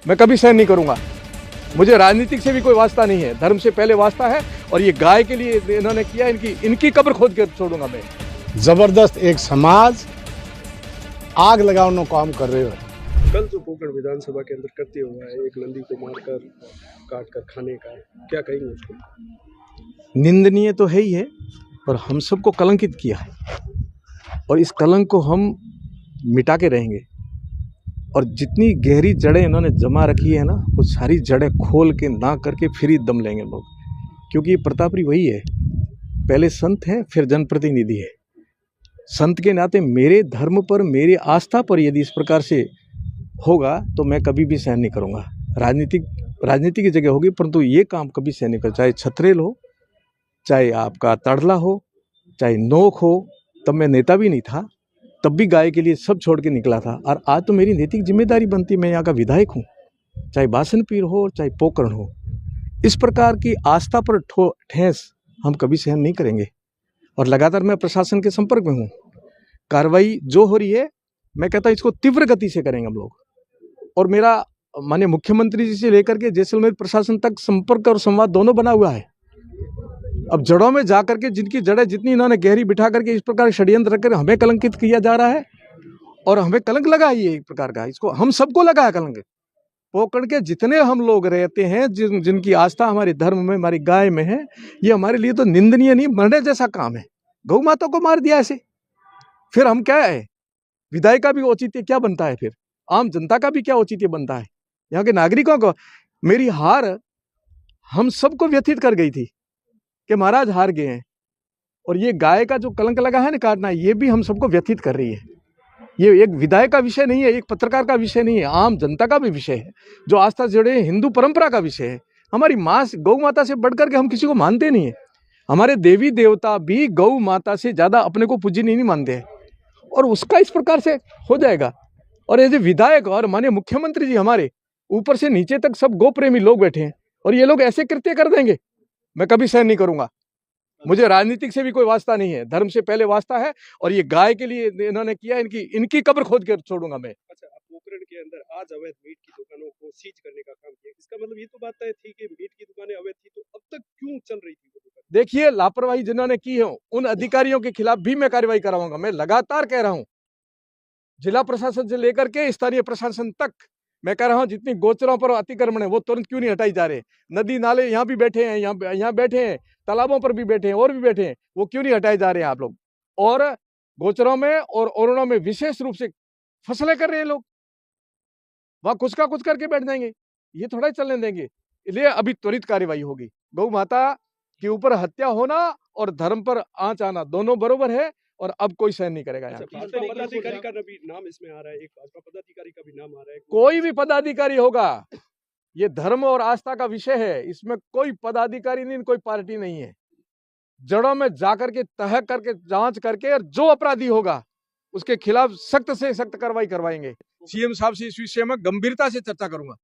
मैं कभी सहन नहीं करूंगा। मुझे राजनीतिक से भी कोई वास्ता नहीं है, धर्म से पहले वास्ता है। और ये गाय के लिए इन्होंने किया, इनकी कब्र खोद कर छोड़ूंगा मैं। जबरदस्त एक समाज आग लगाने का काम कर रहे हो। कल जो पोकरण विधानसभा के अंदर कृत्य हुआ है, एक नंदी को मारकर काट कर खाने का, क्या कहेंगे उसको? निंदनीय तो है ही है, और हम सबको कलंकित किया है, और इस कलंक को हम मिटा के रहेंगे। और जितनी गहरी जड़ें इन्होंने जमा रखी है ना, वो सारी जड़ें खोल के ना करके फिर ही दम लेंगे लोग। क्योंकि ये प्रतापरी वही है, पहले संत है फिर जनप्रतिनिधि है। संत के नाते मेरे धर्म पर, मेरी आस्था पर यदि इस प्रकार से होगा तो मैं कभी भी सहन नहीं करूँगा। राजनीति की जगह होगी, परंतु ये काम कभी सहन नहीं कर, चाहे छत्रेल हो, चाहे आपका तड़ला हो, चाहे नोक हो। तब मैं नेता भी नहीं था, तब भी गाय के लिए सब छोड़ के निकला था। और आज तो मेरी नैतिक जिम्मेदारी बनती, मैं यहाँ का विधायक हूँ, चाहे बासनपीर हो चाहे पोकरण हो। इस प्रकार की आस्था पर ठेस हम कभी सहन नहीं करेंगे। और लगातार मैं प्रशासन के संपर्क में हूँ। कार्रवाई जो हो रही है, मैं कहता हूँ इसको तीव्र गति से करेंगे हम लोग। और मेरा माननीय मुख्यमंत्री जी से लेकर के जैसलमेर प्रशासन तक संपर्क और संवाद दोनों बना हुआ है। अब जड़ों में जाकर के, जिनकी जड़ें जितनी इन्होंने गहरी बिठा करके इस प्रकार षड्यंत्र रखकर हमें कलंकित किया जा रहा है, और हमें कलंक लगा ही है एक प्रकार का, इसको हम सबको लगा है कलंक। पोकरण के जितने हम लोग रहते हैं, जिनकी आस्था हमारे धर्म में, हमारी गाय में है, ये हमारे लिए तो निंदनीय नहीं, मरने जैसा काम है। गौ माता को मार दिया ऐसे, फिर हम क्या है? विधायक का भी औचित्य क्या बनता है? फिर आम जनता का भी क्या औचित्य बनता है? यहाँ के नागरिकों को मेरी हार हम सबको व्यथित कर गई थी कि महाराज हार गए हैं। और ये गाय का जो कलंक लगा है ना काटना, ये भी हम सबको व्यथित कर रही है। ये एक विधायक का विषय नहीं है, एक पत्रकार का विषय नहीं है, आम जनता का भी विषय है, जो आस्था से जुड़े हिंदू परंपरा का विषय है। हमारी माँ गौ माता से बढ़कर के हम किसी को मानते नहीं है। हमारे देवी देवता भी गौ माता से ज्यादा अपने को पूजनीय नहीं मानते हैं। और उसका इस प्रकार से हो जाएगा। और ये जो विधायक और माननीय मुख्यमंत्री जी, हमारे ऊपर से नीचे तक सब गौ प्रेमी लोग बैठे हैं, और ये लोग ऐसे कृत्य कर देंगे, मैं कभी सहन नहीं करूंगा। मुझे राजनीतिक से भी कोई वास्ता नहीं है, धर्म से पहले वास्ता है। और ये गाय के लिए इन्होंने किया, इनकी कब्र खोद कर छोड़ूंगा मैं। अच्छा, आप पोकरण के अंदर आज अवैध मीट की दुकानों को सीज करने का काम किया, इसका मतलब ये तो बात तय थी कि मीट की दुकानें अवैध थी, तो अब तक क्यों चल रही थी वो दुकान? देखिए, लापरवाही जिन्होंने की है, उन अधिकारियों के खिलाफ भी मैं कार्रवाई कराऊंगा। मैं लगातार कह रहा हूं, जिला प्रशासन से लेकर के स्थानीय प्रशासन तक मैं कह रहा हूं, जितनी गोचरों पर अतिक्रमण है वो तुरंत क्यों नहीं हटाई जा रहे? नदी नाले यहाँ भी बैठे हैं, यहाँ बैठे हैं, तालाबों पर भी बैठे हैं, और भी बैठे हैं, वो क्यों नहीं हटाए जा रहे हैं आप लोग? और गोचरों में और ओरणों में विशेष रूप से फसलें कर रहे हैं लोग, वहां कुछ का कुछ करके बैठ जाएंगे, ये थोड़ा ही चलने देंगे। इसलिए अभी त्वरित कार्रवाई होगी। गौ माता के ऊपर हत्या होना और धर्म पर आंच आना दोनों बरोबर है, और अब कोई सहन नहीं करेगा। यहाँ भाजपा पदाधिकारी का भी नाम इसमें आ रहा है, एक भाजपा पदाधिकारी का भी नाम आ रहा है। कोई भी पदाधिकारी होगा, ये धर्म और आस्था का विषय है, इसमें कोई पदाधिकारी नहीं, कोई पार्टी नहीं है। जड़ों में जाकर के तह करके जांच करके, और जो अपराधी होगा उसके खिलाफ सख्त से सख्त कार्रवाई करवाएंगे। सीएम साहब से इस विषय में गंभीरता से चर्चा करूंगा।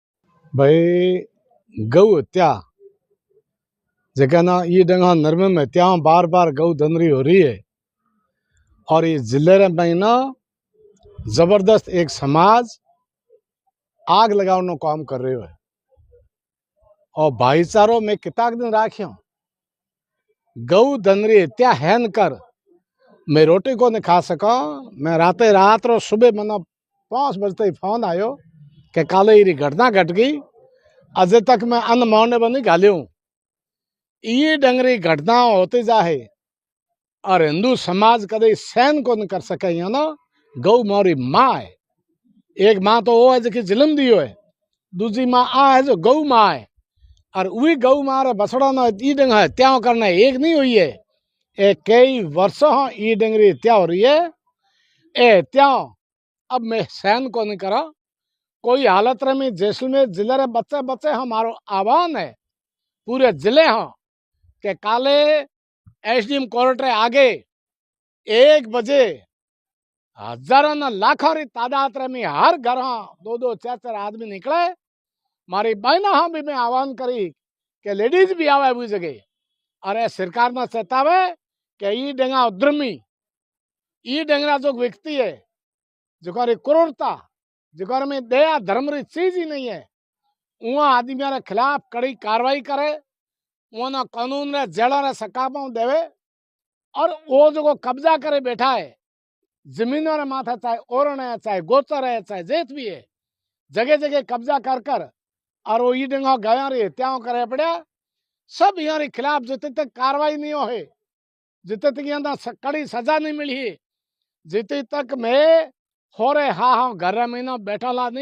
भाई गौ हत्या जगह ना ये डंगा नरमे में हत्या बार बार गौ दंदरी हो रही है, और ये जिले में ना जबरदस्त एक समाज आग लगाने का काम कर रहे हो। और भाईचारों में कितना दिन राख्यो गौ दंदरी हत्या हैन कर मैं रोटी को नहीं खा सका। मैं रात रो सुबह मना 5 बजते ही फोन आयो कि काले ये घटना घट गई, अजे तक मैं अन्न मारने बनी गालियों। ये डंगरी घटना होती जाए, और हिंदू समाज कदे सहन को नहीं कर सके। या ना गौ मोरी माँ है, एक माँ तो वो है जो जन्म दियो है, दूसरी माँ आ है जो गौ माँ है। और वही गौ माँ रे बसड़ा ना ई डंग हत्या करना एक नहीं हुई है, कई वर्षों ये डंगरी हत्या हो रही है। ए हत्या अब मैं सहन को नहीं करा कोई हालत रे में। जैसलमेर जिले रे बच्चे बच्चे हमारो आह्वान है पूरे जिले हाँ के काले एसडीएम कोर्ट रे आगे 1 बजे हजारों न लाखों री तादाद रे में हर घर हाँ 2-2 4-4 आदमी निकले। मारी बहना हाँ भी मैं आह्वान करी के लेडीज भी आवे वो जगह, और सरकार ना चेतावे कि ये डंगा उद्रमी, ये डंगरा जो व्यक्ति है जो क्रूरता, जो में दया धर्म री चीज ही नहीं है, उहाँ आदमियों के खिलाफ कड़ी कार्रवाई करे, उन्हें कानून रे जेल रे सकाम देवे और वो जो कब्जा करे बैठा है जमीनों रे माथे, चाहे ओरण है, चाहे गोचर है, चाहे जेत भी है, जगह जगह कब्जा कर कर और वो ई डंगा गया रे त्यां करे पड़ा। सब यहाँ के खिलाफ जिते तक कार्रवाई नहीं हो, जिते तक यहाँ कड़ी सजा नहीं मिली, जिते तक मैं हो रहे हाँ घर महीना बैठा ला नहीं।